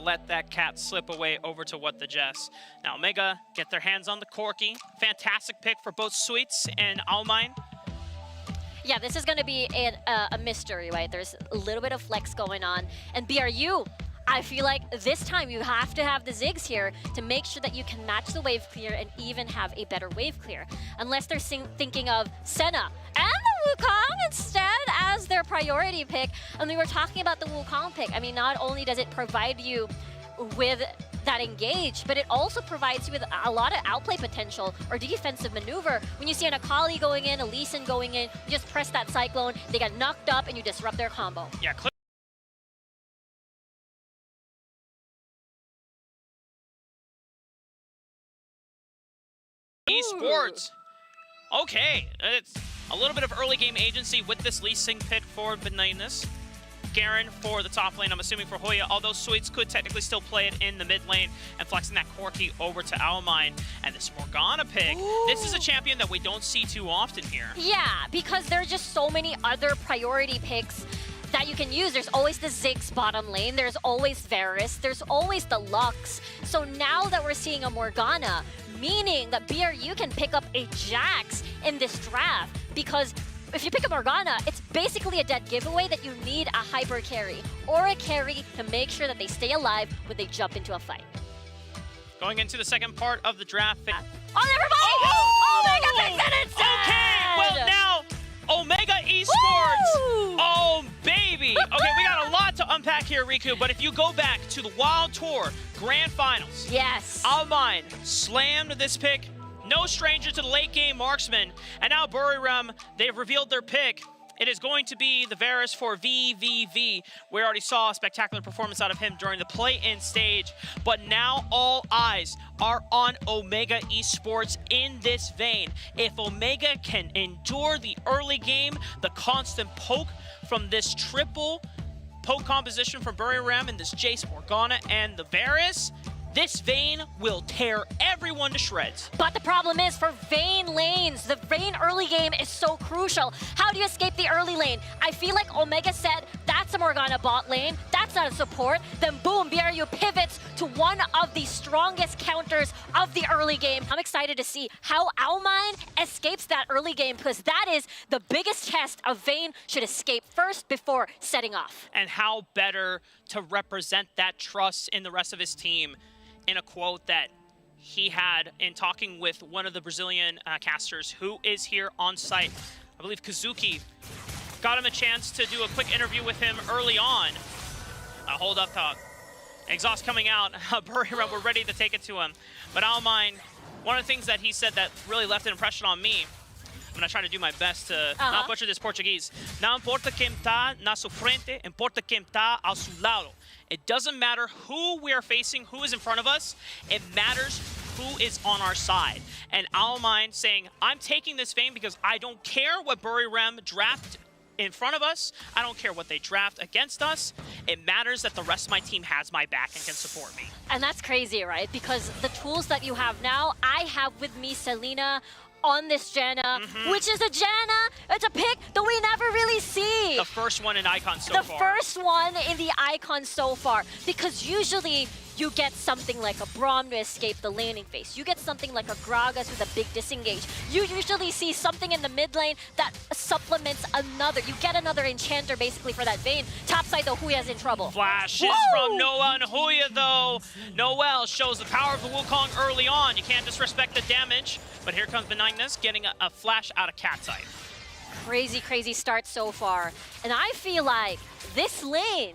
let that cat slip away over to what the Jess. Now Omegha get their hands on the Corki. Fantastic pick for both Sweets and Almine. Yeah, this is going to be a mystery, right? There's a little bit of flex going on. And BRU, I feel like this time you have to have the Ziggs here to make sure that you can match the wave clear and even have a better wave clear. Unless they're thinking of Senna and the Wukong instead as their priority pick. And we were talking about the Wukong pick. I mean, not only does it provide you with that engage, but it also provides you with a lot of outplay potential or defensive maneuver. When you see an Akali going in, a Lee Sin going in, you just press that Cyclone, they get knocked up, and you disrupt their combo. Yeah, Esports. Okay, it's a little bit of early game agency with this Lee Sin pick for Benighness. Garen for the top lane, I'm assuming for Hoya, although Sweets could technically still play it in the mid lane and flexing that Corki over to Almine. And this Morgana pick, this is a champion that we don't see too often here. Yeah, because there are just so many other priority picks that you can use. There's always the Ziggs bottom lane, there's always Varus, there's always the Lux. So now that we're seeing a Morgana, meaning that BRU can pick up a Jax in this draft, because if you pick up Morgana, it's basically a dead giveaway that you need a hyper carry or a carry to make sure that they stay alive when they jump into a fight. Going into the second part of the draft. Oh, never mind! Omegha picks it instead! Okay, well now, Omegha Esports. Woo! Oh, baby. Okay, we got a lot to unpack here, Riku, but if you go back to the Wild Tour Grand Finals, yes, Almine slammed this pick. No stranger to the late game marksman. And now Buriram, they've revealed their pick. It is going to be the Varus for VVV. We already saw a spectacular performance out of him during the play-in stage. But now all eyes are on Omegha Esports in this vein. If Omegha can endure the early game, the constant poke from this triple poke composition from Buriram and this Jace, Morgana, and the Varus, this Vayne will tear everyone to shreds. But the problem is for Vayne lanes, the Vayne early game is so crucial. How do you escape the early lane? I feel like Omegha said, that's a Morgana bot lane, that's not a support. Then boom, BRU pivots to one of the strongest counters of the early game. I'm excited to see how Almine escapes that early game, because that is the biggest test of Vayne should escape first before setting off. And how better to represent that trust in the rest of his team in a quote that he had in talking with one of the Brazilian casters who is here on site. I believe Kazuki got him a chance to do a quick interview with him early on. Hold up, exhaust coming out. Buriram, we're ready to take it to him. But Almine, one of the things that he said that really left an impression on me, I'm gonna try to do my best to not butcher this Portuguese. Não importa quem tá na sua frente, importa quem tá ao seu lado. It doesn't matter who we are facing, who is in front of us. It matters who is on our side. And Almine saying, I'm taking this Vayne because I don't care what Buriram draft in front of us. I don't care what they draft against us. It matters that the rest of my team has my back and can support me. And that's crazy, right? Because the tools that you have now, I have with me Selena on this Janna, which is a Janna. It's a pick that we never really see. The first one in Icon so far. The first one in the Icon so far. Because usually you get something like a Braum to escape the laning phase. You get something like a Gragas with a big disengage. You usually see something in the mid lane that supplements another. You get another enchanter basically for that Vayne. Topside though, Huya's in trouble. Flashes from Noah and Huya though. Noel shows the power of the Wukong early on. You can't disrespect the damage. But here comes Benighness getting a flash out of Cat's Eye. Crazy, crazy start so far. And I feel like this lane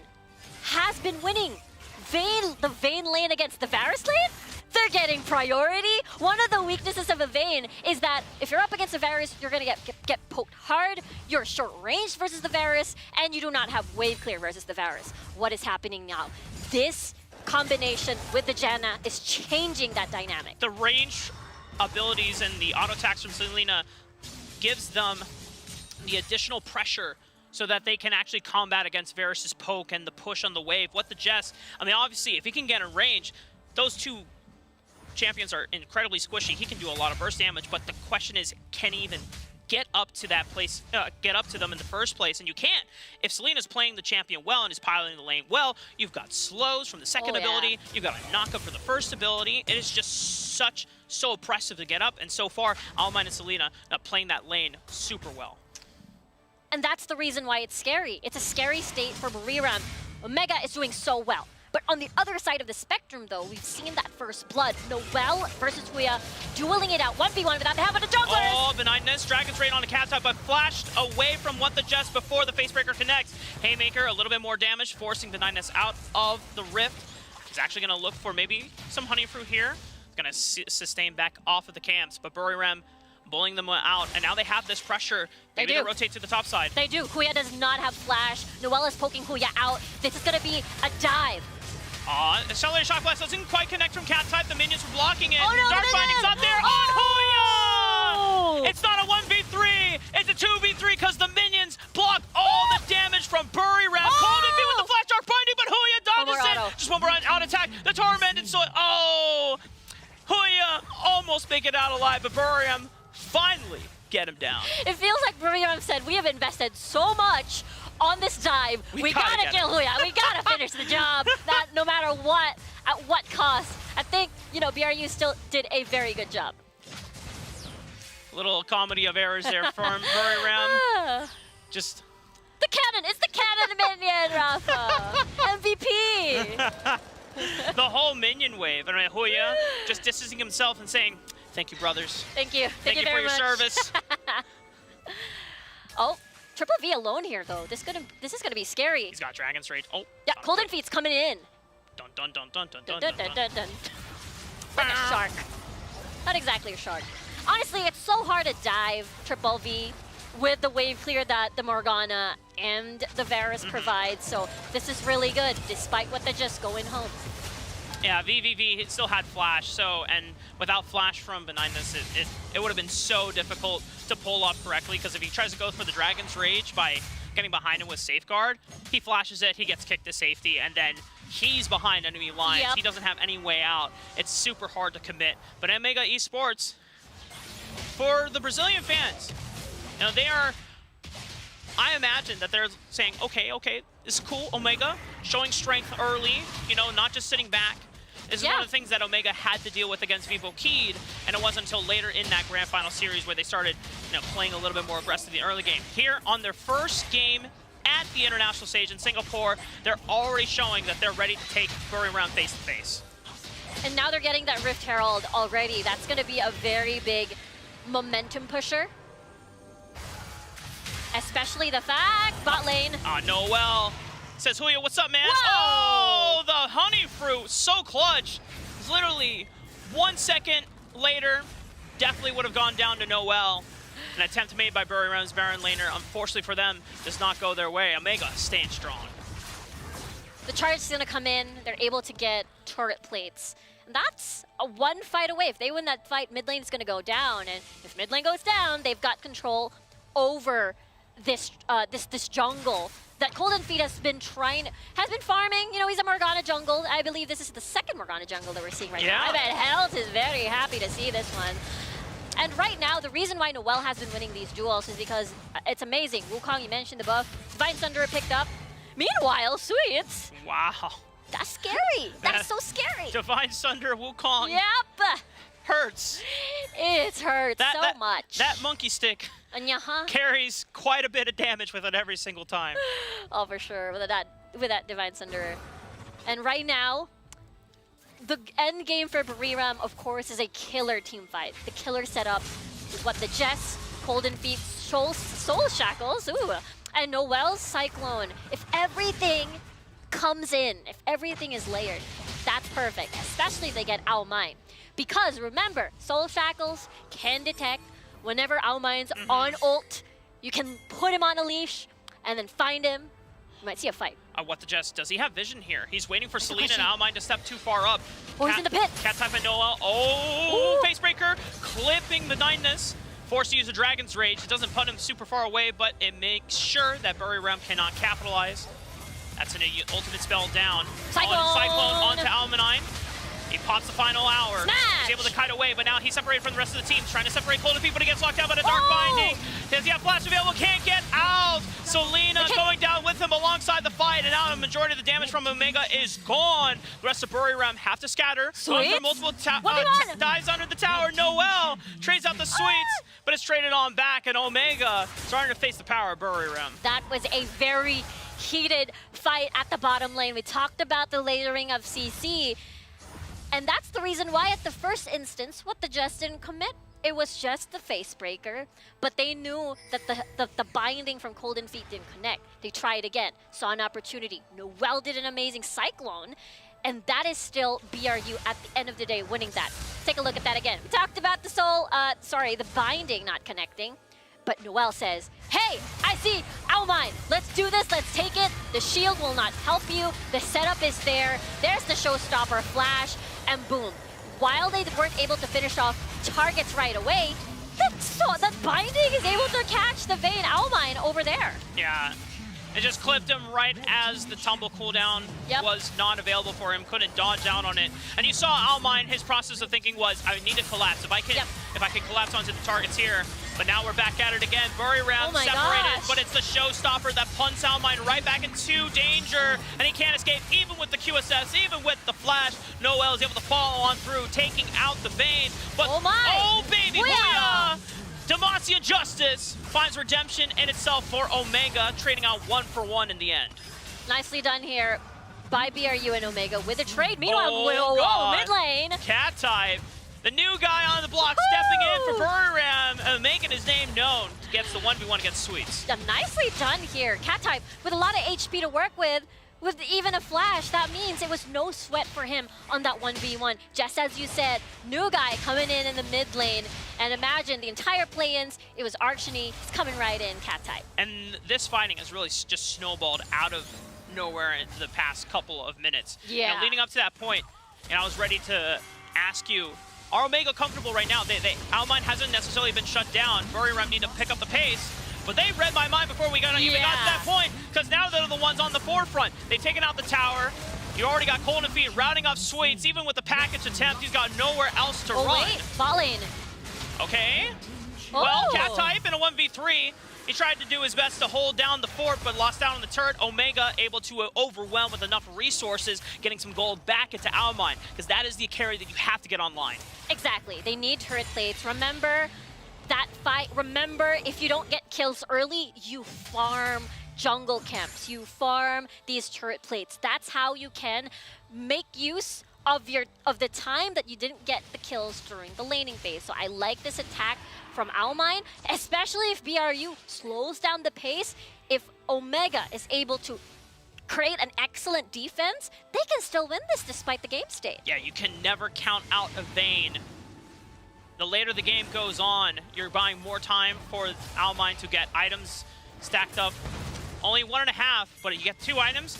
has been winning. The Vayne lane against the Varus lane, they're getting priority. One of the weaknesses of a Vayne is that if you're up against a Varus, you're gonna get poked hard, you're short range versus the Varus, and you do not have wave clear versus the Varus. What is happening now? This combination with the Janna is changing that dynamic. The range abilities and the auto attacks from Selena gives them the additional pressure so that they can actually combat against Varus's poke and the push on the wave. What the Jess, I mean, obviously, if he can get in range, those two champions are incredibly squishy. He can do a lot of burst damage, but the question is, can he even get up to that place, get up to them in the first place, and you can't. If Selena's playing the champion well and is piloting the lane well, you've got slows from the second ability, you've got a knockup for the first ability. It is just so oppressive to get up, and so far, Almine and Selena playing that lane super well. And that's the reason why it's scary. It's a scary state for Buriram. Omegha is doing so well. But on the other side of the spectrum, though, we've seen that first blood. Noel versus Huya dueling it out 1v1 without the help of the junglers. Oh, Benighness, Dragon's Raid on the cat side, but flashed away from what the Jess before the Facebreaker connects. Haymaker, a little bit more damage, forcing Benighness out of the rift. He's actually going to look for maybe some honey fruit here. He's going to sustain back off of the camps, but Buriram bullying them out, and now they have this pressure. Maybe they rotate to the top side. They do. Huya does not have flash. Noel is poking Huya out. This is going to be a dive. Accelerated Shock Blast doesn't quite connect from cat type. The minions were blocking it. Oh, no, Dark Binding's not there on Huya! It's not a 1v3, it's a 2v3 because the minions block all the damage from Buriram. Golden Feet with the Flash Dark Binding, but Huya dodges it. Just one more out attack. The Tormented Soul. Oh! Huya almost make it out alive, but Buriram finally get him down. It feels like Buriram said, we have invested so much on this dive. We gotta kill Huya. We gotta finish the job. That no matter what, at what cost. I think, you know, BRU still did a very good job. Little comedy of errors there from Buriram. Just the cannon. It's the cannon minion, Rafa. MVP. The whole minion wave. And Huya just distancing himself and saying, "Thank you, brothers. Thank you. Thank you for very your much. service." Oh, Triple V alone here though. This is gonna be scary. He's got Dragon's Rage. Oh. Yeah, Golden Feet's coming in. Dun dun dun dun dun dun Dun, dun, dun, dun. Like a shark. Not exactly a shark. Honestly, it's so hard to dive Triple V with the wave clear that the Morgana and the Varus provide. So this is really good, despite what they're just going home. Yeah, VVV still had Flash, and without Flash from Benighness, it would have been so difficult to pull off correctly, because if he tries to go for the Dragon's Rage by getting behind him with Safeguard, he flashes it, he gets kicked to safety, and then he's behind enemy lines. He doesn't have any way out. It's super hard to commit. But Omegha Esports, for the Brazilian fans, you know, they are, I imagine that they're saying, okay, this is cool, Omegha, showing strength early, you know, not just sitting back. This is one of the things that Omegha had to deal with against Vivo Kid, and it wasn't until later in that grand final series where they started, you know, playing a little bit more aggressive in the early game. Here on their first game at the international stage in Singapore, they're already showing that they're ready to take Buriram face to face. And now they're getting that Rift Herald already. That's going to be a very big momentum pusher. Especially the fact, bot lane. Noel says, Huya, what's up, man? Whoa! Oh, the honey fruit, so clutch. It's literally 1 second later, definitely would have gone down to Noel. An attempt made by Buriram's Baron laner, unfortunately for them, does not go their way. Omegha staying strong. The charge is going to come in. They're able to get turret plates. And that's a one fight away. If they win that fight, mid lane is going to go down. And if mid lane goes down, they've got control over this this jungle that Golden Feet has been farming. You know, he's a Morgana jungle. I believe this is the second Morgana jungle that we're seeing right now. I bet Health is very happy to see this one. And right now, the reason why Noel has been winning these duels is because it's amazing. Wukong, you mentioned the buff. Divine Thunder picked up. Meanwhile, Sweets. Wow. That's scary. That's so scary. Divine Thunder, Wukong. Yep. Hurts. It hurts so much. That monkey stick carries quite a bit of damage with it every single time. Oh, for sure, with that Divine Thunder. And right now, the end game for Buriram, of course, is a killer team fight. The killer setup is what the Jess, Golden Feet, Soul Shackles, and Noel's Cyclone. If everything comes in, if everything is layered, that's perfect, especially if they get Almine. Because remember, Soul Shackles can detect whenever Almine's on ult. You can put him on a leash and then find him. You might see a fight. What the Jess, does he have vision here? He's waiting for Selena and Almine to step too far up. Oh, he's in the pit. Cat type and Noel. Oh, Facebreaker, clipping the Benighness. Forced to use a Dragon's Rage. It doesn't put him super far away, but it makes sure that Buriram cannot capitalize. That's an ultimate spell down. Cyclone Cyclone onto Almine. He pops the final hour. Smash! He's able to kite away, but now he's separated from the rest of the team. Trying to separate Cold Defeat, but he gets locked out by the Dark Binding. Does he have flash available? Can't get out. Selena going down with him alongside the fight, and now the majority of the damage from Omegha is gone. The rest of Buriram have to scatter. Going for multiple dives under the tower. Noel trades out the sweets, but it's traded on back, and Omegha starting to face the power of Buriram. That was a very heated fight at the bottom lane. We talked about the layering of CC, and that's the reason why at the first instance, what the Jets didn't commit, it was just the face breaker, but they knew that the binding from Cold Feet didn't connect. They tried again, saw an opportunity. Noel did an amazing Cyclone, and that is still BRU at the end of the day winning that. Take a look at that again. We talked about the binding not connecting, but Noel says, hey, I see Almine. Let's do this, let's take it. The shield will not help you. The setup is there. There's the showstopper flash, and boom. While they weren't able to finish off targets right away, that binding is able to catch the Vayne Almine over there. Yeah. It just clipped him right as the tumble cooldown was not available for him, couldn't dodge out on it. And you saw Almine, his process of thinking was, I need to collapse. If I can collapse onto the targets here. But now we're back at it again. Buriram separated, but it's the showstopper that punts Almine right back into danger. And he can't escape, even with the QSS, even with the flash. Noel is able to follow on through, taking out the Vayne. But, oh baby, booyah! Demacia Justice finds redemption in itself for Omegha, trading out 1-for-1 in the end. Nicely done here by BRU and Omegha with a trade. Meanwhile, mid lane. Cat type, the new guy on the block, stepping in for Buriram, making his name known. Gets the 1v1 against Sweets. Nicely done here. Cat type with a lot of HP to work with even a flash. That means it was no sweat for him on that 1v1. Just as you said, new guy coming in the mid lane. And imagine the entire play-ins, it was Archony, he's coming right in, Cat type. And this fighting has really just snowballed out of nowhere in the past couple of minutes. Yeah. You know, leading up to that point, and I was ready to ask you, are Omegha comfortable right now? Almine hasn't necessarily been shut down. Buriram need to pick up the pace. But they read my mind before we even got to that point, because now they're the ones on the forefront. They've taken out the tower. You already got Cold Feet routing up Sweets. Even with the package attempt, he's got nowhere else to run. Wait, bot lane. Okay. Well, Cat type in a 1v3. He tried to do his best to hold down the fort, but lost out on the turret. Omegha able to overwhelm with enough resources, getting some gold back into Almine, because that is the carry that you have to get online. Exactly. They need turret plates. Remember that fight. Remember, if you don't get kills early, you farm jungle camps. You farm these turret plates. That's how you can make use of the time that you didn't get the kills during the laning phase. So I like this attack from Almine, especially if BRU slows down the pace. If Omegha is able to create an excellent defense, they can still win this despite the game state. Yeah, you can never count out a Vayne. The later the game goes on, you're buying more time for Almine to get items stacked up. Only 1.5, but you get 2 items.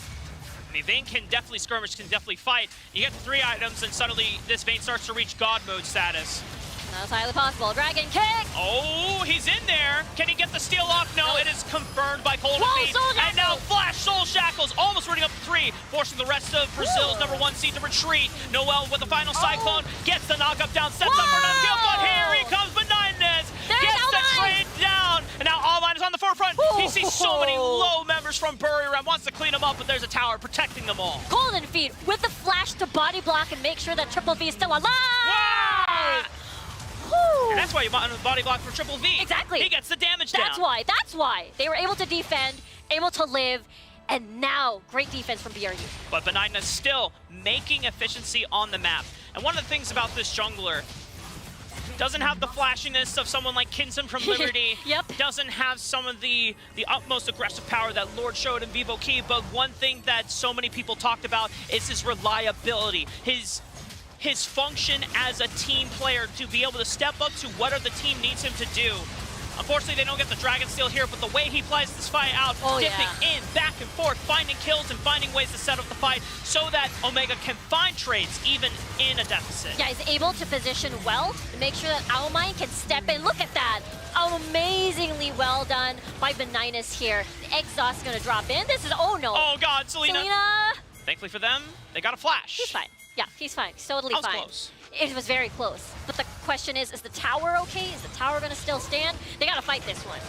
I mean, Vayne can definitely skirmish, can definitely fight. You get 3 items, and suddenly this Vayne starts to reach God mode status. That's highly possible. Dragon kick! Oh, he's in there. Can he get the steal off? No, it is confirmed by Cold Feet. And now Flash Soul Shackles, almost running up 3, forcing the rest of Brazil's #1 seed to retreat. Noel with the final Cyclone, gets the knockup down, sets up for another kill, but here he comes, Benignes, gets the trade down, and now Almine is on the forefront. He sees so many low members from Buriram, wants to clean them up, but there's a tower protecting them all. Golden Feet with the flash to body block and make sure that Triple V is still alive! Wow! And that's why you body block for Triple V. Exactly. He gets the damage down. That's why. They were able to defend, able to live, and now great defense from BRU. But Benigna's still making efficiency on the map. And one of the things about this jungler, doesn't have the flashiness of someone like Kinson from Liberty. Doesn't have some of the utmost aggressive power that Lord showed in Vivo Key, but one thing that so many people talked about is his reliability, his function as a team player to be able to step up to whatever the team needs him to do. Unfortunately, they don't get the Dragon Steel here, but the way he plays this fight out, dipping in, back and forth, finding kills and finding ways to set up the fight so that Omegha can find trades even in a deficit. Yeah, he's able to position well to make sure that Almine can step in. Look at that. Amazingly well done by Benignes here. The exhaust is going to drop in. This is, oh no. Oh God, Selena. Selena. Thankfully for them, they got a flash. He's fine. Yeah, he's fine. He's totally That was fine. close. It was very close. But the question is the tower okay? Is the tower going to still stand? They got to fight this one.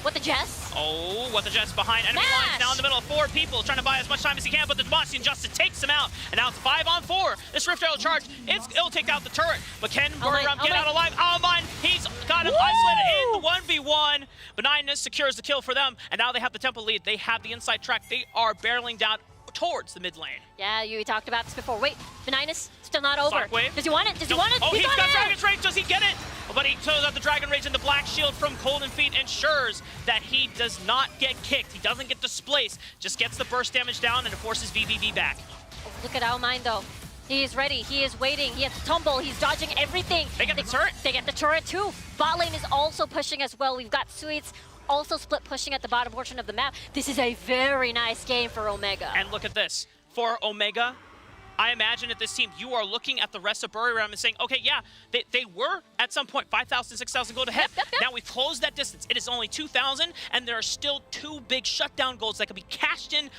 What the Jess? Oh, what the Jets behind enemy lines now in the middle of 4 people trying to buy as much time as he can, but the Demasian Justice takes him out, and now it's 5-on-4. This Rift Arrow charge, it'll take out the turret, but can Buriram get out alive? Almine, he's got him isolated in the 1v1. Benignness secures the kill for them, and now they have the temple lead. They have the inside track. They are barreling down towards the mid lane. Yeah, you talked about this before. Wait, Benignness still not over. Sonic Wave. Does he want it? Does he want it? Oh, he's got Dragon's Rage. Does he get it? Oh, but he throws out the Dragon Rage, and the Black Shield from Golden Feet ensures that he does not get kicked. He doesn't get displaced. Just gets the burst damage down, and it forces VVV back. Oh, look at Almine, though. He is ready. He is waiting. He has to tumble. He's dodging everything. They get the turret. They get the turret, too. Bot lane is also pushing as well. We've got Sweets also split pushing at the bottom portion of the map. This is a very nice game for Omegha. And look at this. For Omegha, I imagine at this team, you are looking at the rest of Buriram and saying, okay, yeah, they were at some point 5,000, 6,000 gold ahead. Yep. Now we've closed that distance. It is only 2,000, and there are still 2 big shutdown golds that could be cashed in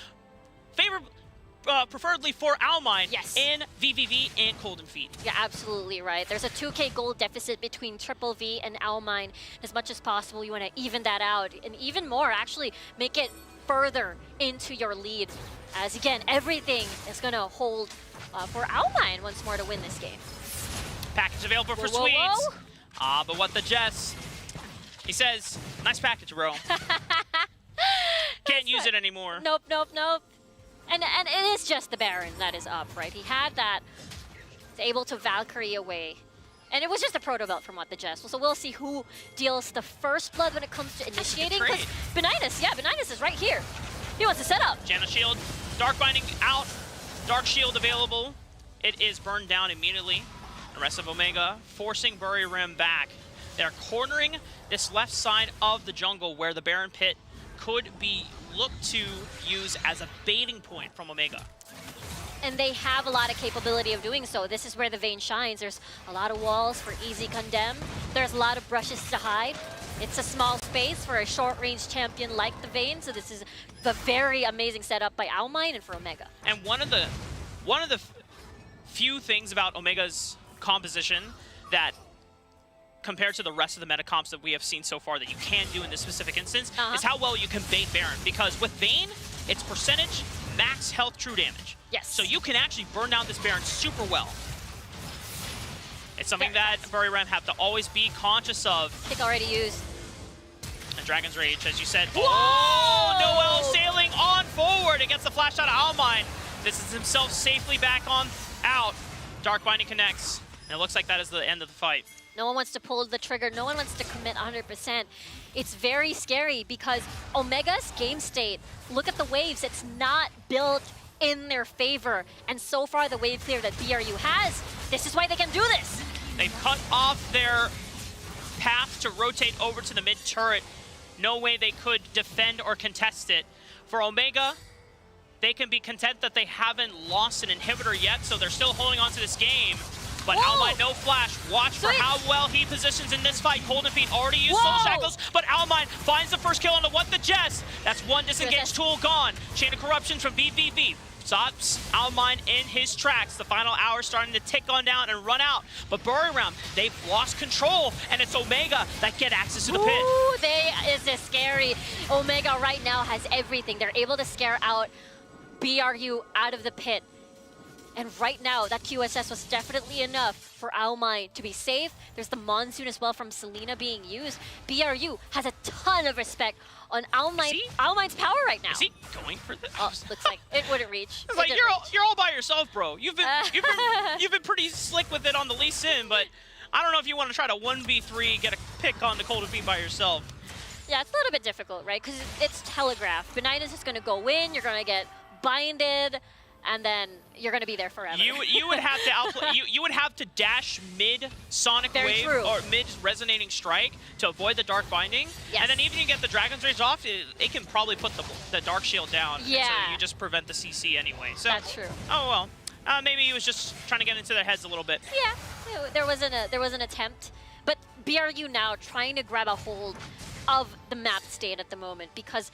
preferably for Almine in VVV and Golden Feet. Yeah, absolutely right. There's a 2K gold deficit between Triple V and Almine. As much as possible, you want to even that out, and even more, actually make it further into your lead. As again, everything is going to hold for Almine once more to win this game. Package available for Swedes. But what the Jess? He says, nice package, bro. Can't use it anymore. Nope. And it is just the Baron that is up, right? He had that. He's able to Valkyrie away. And it was just a proto belt from what the Jess. So we'll see who deals the first blood when it comes to initiating. Because Benignness is right here. He wants to set up. Janna Shield, Dark Binding out, Dark Shield available. It is burned down immediately. The rest of Omegha forcing Buriram back. They're cornering this left side of the jungle where the Baron Pit could be looked to use as a baiting point from Omegha. And they have a lot of capability of doing so. This is where the Vayne shines. There's a lot of walls for easy condemn. There's a lot of brushes to hide. It's a small space for a short-range champion like the Vayne, so this is a very amazing setup by Almine and for Omegha. And one of the few things about Omegha's composition that, compared to the rest of the meta comps that we have seen so far that you can do in this specific instance, is how well you can bait Baron. Because with Vayne, it's percentage, max health, true damage. Yes. So you can actually burn down this Baron super well. It's something that Buriram have to always be conscious of. Pick already used. And Dragon's Rage, as you said. Whoa! Oh, Noel sailing on forward. It gets the flash out of Almine. This is himself safely back on out. Dark Binding connects. And it looks like that is the end of the fight. No one wants to pull the trigger. No one wants to commit 100%. It's very scary because Omegha's game state, look at the waves. It's not built in their favor. And so far, the wave clear that BRU has, this is why they can do this. They've cut off their path to rotate over to the mid turret. No way they could defend or contest it. For Omegha, they can be content that they haven't lost an inhibitor yet, so they're still holding on to this game. But Almine, no flash. Watch for how well he positions in this fight. Golden Feet already used Soul Shackles, but Almine finds the first kill on the What the Jess. That's one disengaged tool gone. Chain of Corruption from VVV. Stops Almine in his tracks. The final hour starting to tick on down and run out. But Buriram, they've lost control, and it's Omegha that get access to the pit. Ooh, this is scary. Omegha right now has everything. They're able to scare out BRU out of the pit. And right now, that QSS was definitely enough for Almine to be safe. There's the Monsoon as well from Selena being used. BRU has a ton of respect on Almine's power right now. Is he going for this? Oh, looks like it wouldn't reach. It's like you're all by yourself, bro. You've been pretty slick with it on the Lee Sin, but I don't know if you want to try to 1v3 get a pick on the Golden Feet by yourself. Yeah, it's a little bit difficult, right? Because it's telegraphed. Benignness is going to go in. You're going to get binded. And then you're going to be there forever. You would have to outplay. you would have to dash mid Sonic Wave or mid Resonating Strike to avoid the Dark Binding. Yes. And then even you get the Dragon's Rage off, it can probably put the Dark Shield down. Yeah. So you just prevent the CC anyway. So that's true. Oh well. Maybe he was just trying to get into their heads a little bit. Yeah. There was an attempt, but BRU now trying to grab a hold of the map state at the moment because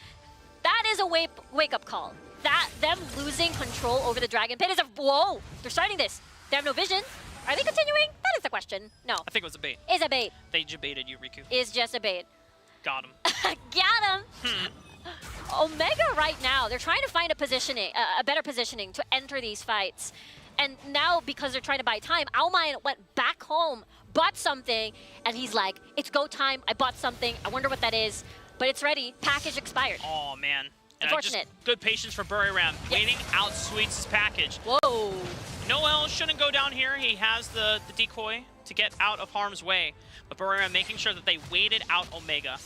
that is a wake-up call them losing control over the Dragon Pit is a... Whoa! They're starting this. They have no vision. Are they continuing? That is the question. No. I think it was a bait. Is a bait. They baited you, Riku. Is just a bait. Got him. Got him! Omegha right now, they're trying to find a positioning, a better positioning to enter these fights. And now, because they're trying to buy time, Almine went back home, bought something, and he's like, it's go time, I bought something, I wonder what that is, but it's ready, package expired. Oh, man. And Unfortunate. Good patience for Buriram, waiting out Sweets' package. Whoa. Noel shouldn't go down here. He has the decoy to get out of harm's way. But Buriram making sure that they waited out Omegha.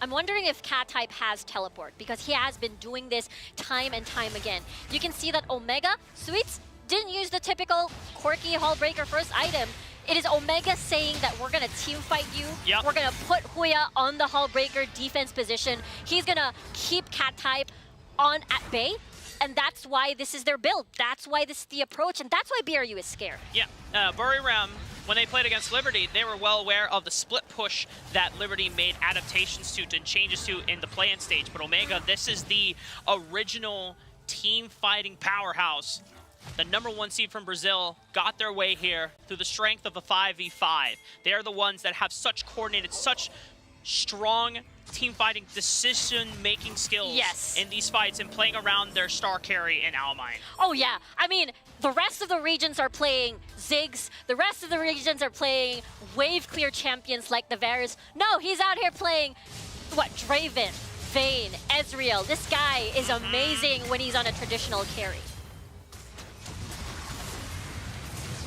I'm wondering if Cat-type has teleport, because he has been doing this time and time again. You can see that Omegha, Sweets, didn't use the typical quirky Hullbreaker first item. It is Omegha saying that we're going to team fight you. Yep. We're going to put Huya on the Hullbreaker defense position. He's going to keep Cat-type on at bay. And that's why this is their build. That's why this is the approach. And that's why BRU is scared. Yeah, Buriram, when they played against Liberty, they were well aware of the split push that Liberty made adaptations to and changes to in the play-in stage. But Omegha, this is the original team fighting powerhouse. The #1 seed from Brazil got their way here through the strength of the 5v5. They're the ones that have such coordinated, such strong team fighting decision-making skills in these fights and playing around their star carry in Almine. Oh yeah, I mean, the rest of the regions are playing Ziggs, the rest of the regions are playing wave clear champions like the Varus. No, he's out here playing, what, Draven, Vayne, Ezreal. This guy is amazing when he's on a traditional carry.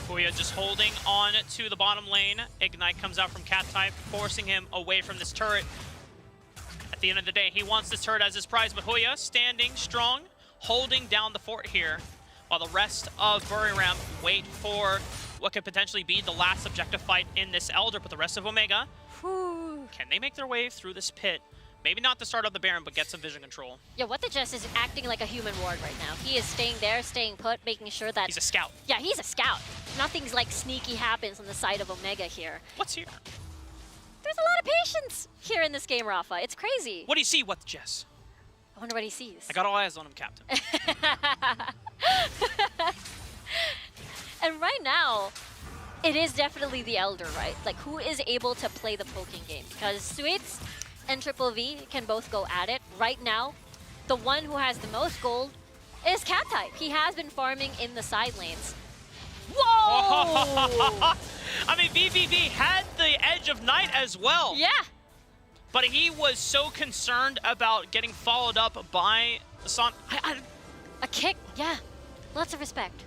Huya just holding on to the bottom lane. Ignite comes out from Cat-type, forcing him away from this turret. At the end of the day, he wants this turret as his prize, but Huya standing strong, holding down the fort here, while the rest of Buriram wait for what could potentially be the last objective fight in this Elder. But the rest of Omegha, can they make their way through this pit? Maybe not the start of the Baron, but get some vision control. Yeah, What the Jess is acting like a human ward right now. He is staying there, staying put, making sure that... He's a scout. Yeah, he's a scout. Nothing's like sneaky happens on the side of Omegha here. What's here? There's a lot of patience here in this game, Rafa. It's crazy. What do you see, What the Jess? I wonder what he sees. I got all eyes on him, Captain. And right now, it is definitely the Elder, right? Like, who is able to play the poking game? Because Sweets and Triple V can both go at it. Right now, the one who has the most gold is Cat-type. He has been farming in the side lanes. Whoa! I mean, VVV had the edge of night as well. Yeah. But he was so concerned about getting followed up by Son. A kick, yeah. Lots of respect.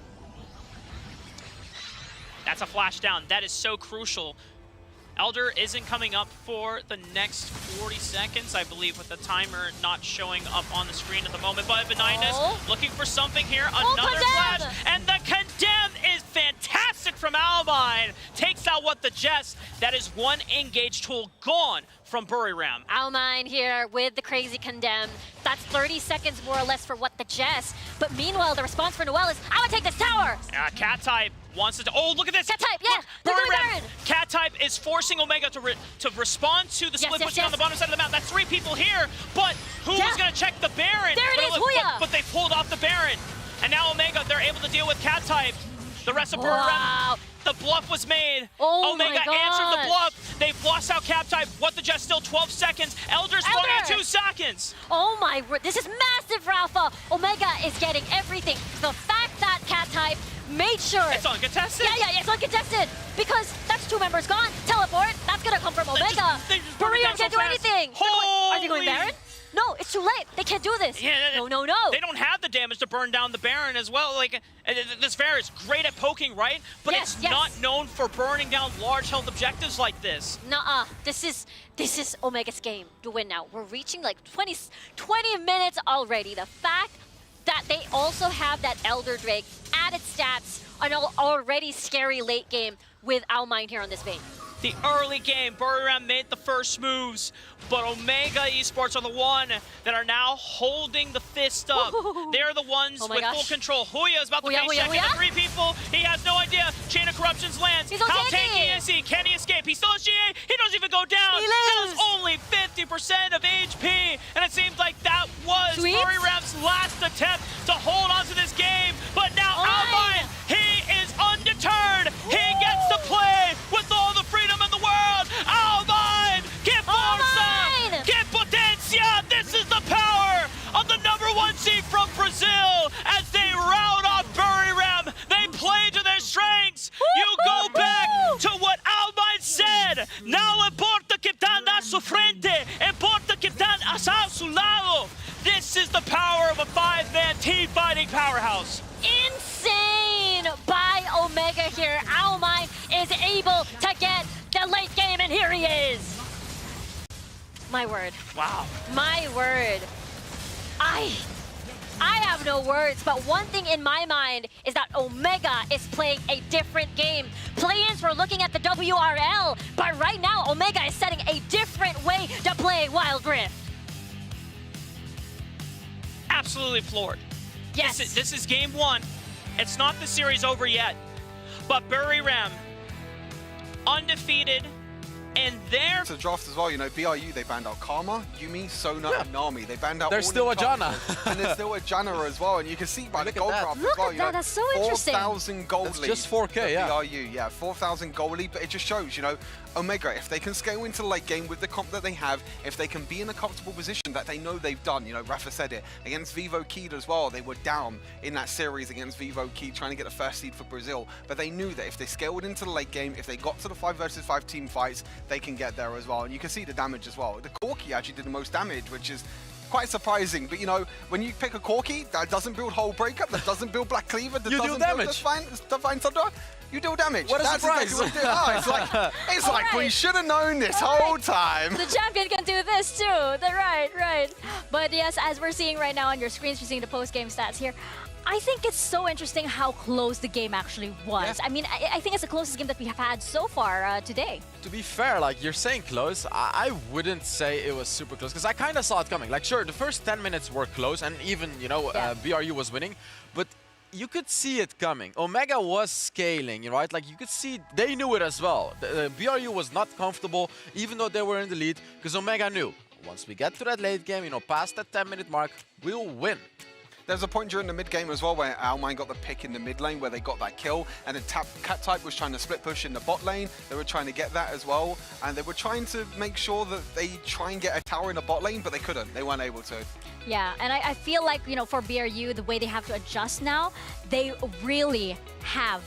That's a flash down. That is so crucial. Elder isn't coming up for the next 40 seconds, I believe, with the timer not showing up on the screen at the moment. But Benighness looking for something here. Another flash. And the Condemn is fantastic from Almine. Takes out What the Jess. That is one engage tool gone from Buriram. Almine here with the crazy Condemn. That's 30 seconds more or less for What the Jess. But meanwhile, the response for Noel is, I would take this tower! Cat-type wants to... Oh, look at this! Cat-type, yeah! Buriram. Cat-type is forcing Omegha to respond to the split pushing on the bottom side of the map. That's 3 people here, but who's going to check the Baron? There it is, Huya! But they pulled off the Baron. And now Omegha, they're able to deal with Cat-type. The rest of Buriram, the bluff was made. Omegha answered the bluff. They've lost out Cat-type. What the Jess still 12 seconds. Elder's falling at 2 seconds. Oh my word, this is massive, Rafa. Omegha is getting everything. The fact that Cat-type made sure. It's uncontested? Yeah, it's uncontested. Because that's 2 members gone. Teleport, that's gonna come from Omegha. Buriram can't do anything. Are they going Baron? No, it's too late. They can't do this. Yeah, no. They don't have the damage to burn down the Baron as well. Like, this Varus is great at poking, right? But it's not known for burning down large health objectives like this. Nuh-uh. This is Omegha's game to win now. We're reaching like 20 minutes already. The fact that they also have that Elder Drake, added stats, an already scary late game with Almine here on this Vayne. The early game, Buriram made the first moves, but Omegha Esports are the one that are now holding the fist up. They're the ones with full control. Huya is about to face check into 3 people. He has no idea. Chain of Corruptions lands. How tanky is he? Can he escape? He still has GA. He doesn't even go down. He That lives. is only 50% of HP, and it seems like that was Buriram's last attempt to hold on to this game, but now Almine, he is undeterred. He gets to play with all the freedom in the world. Almine, que força, que potencia. This is the power of the #1 seed from Brazil as they round off Buriram. They play to their strengths. You go back to what Almine said. Não importa que está na sua frente, importa que está a seu lado. This is the power of a 5-man team fighting powerhouse. Insane by Omegha here. Almine is able to get the late game, and here he is. My word. Wow. My word. I have no words, but one thing in my mind is that Omegha is playing a different game. Play-ins were looking at the WRL, but right now Omegha is setting a different way to play Wild Rift. Absolutely floored. Yes. This is game 1. It's not the series over yet, but Buriram undefeated. And there to draft as well, you know, BRU, they banned out Karma, Yumi, Sona, and Nami. They banned out There's all still the a Janna. and there's still a Janna as well. And you can see by the gold graph as Look well, at you that, know, that's so interesting. 4,000 goal That's lead. just 4K, yeah. BRU, yeah, 4,000 goal lead, but it just shows, you know, Omegha, if they can scale into the late game with the comp that they have, if they can be in a comfortable position that they know they've done, you know, Rafa said it, against Vivo Keyed as well, they were down in that series against Vivo Keyed trying to get the first seed for Brazil, but they knew that if they scaled into the late game, if they got to the 5 versus 5 team fights, they can get there as well, and you can see the damage as well. The Corki actually did the most damage, which is quite surprising, but you know, when you pick a Corki that doesn't build Hull Breakup, that doesn't build Black Cleaver, that You doesn't do build damage. Divine Thunder, you deal damage. What a That's surprise. exactly what you do. Oh, it's like we right. should have known this All whole right. time. The champion can do this too. Right. But yes, as we're seeing right now on your screens, you're seeing the post-game stats here. I think it's so interesting how close the game actually was. Yeah. I mean, I think it's the closest game that we have had so far today. To be fair, like you're saying close, I wouldn't say it was super close because I kind of saw it coming. Like sure, the first 10 minutes were close and even, you know, Yeah. BRU was winning, but you could see it coming. Omegha was scaling, right? Like you could see, they knew it as well. The BRU was not comfortable even though they were in the lead because Omegha knew once we get to that late game, you know, past that 10-minute mark, we'll win. There's a point during the mid game as well where Almine got the pick in the mid lane where they got that kill, and then Cat Type was trying to split push in the bot lane. They were trying to get that as well, and they were trying to make sure that they try and get a tower in the bot lane, but they couldn't. They weren't able to. Yeah, and I feel like, you know, for BRU, the way they have to adjust now, they really have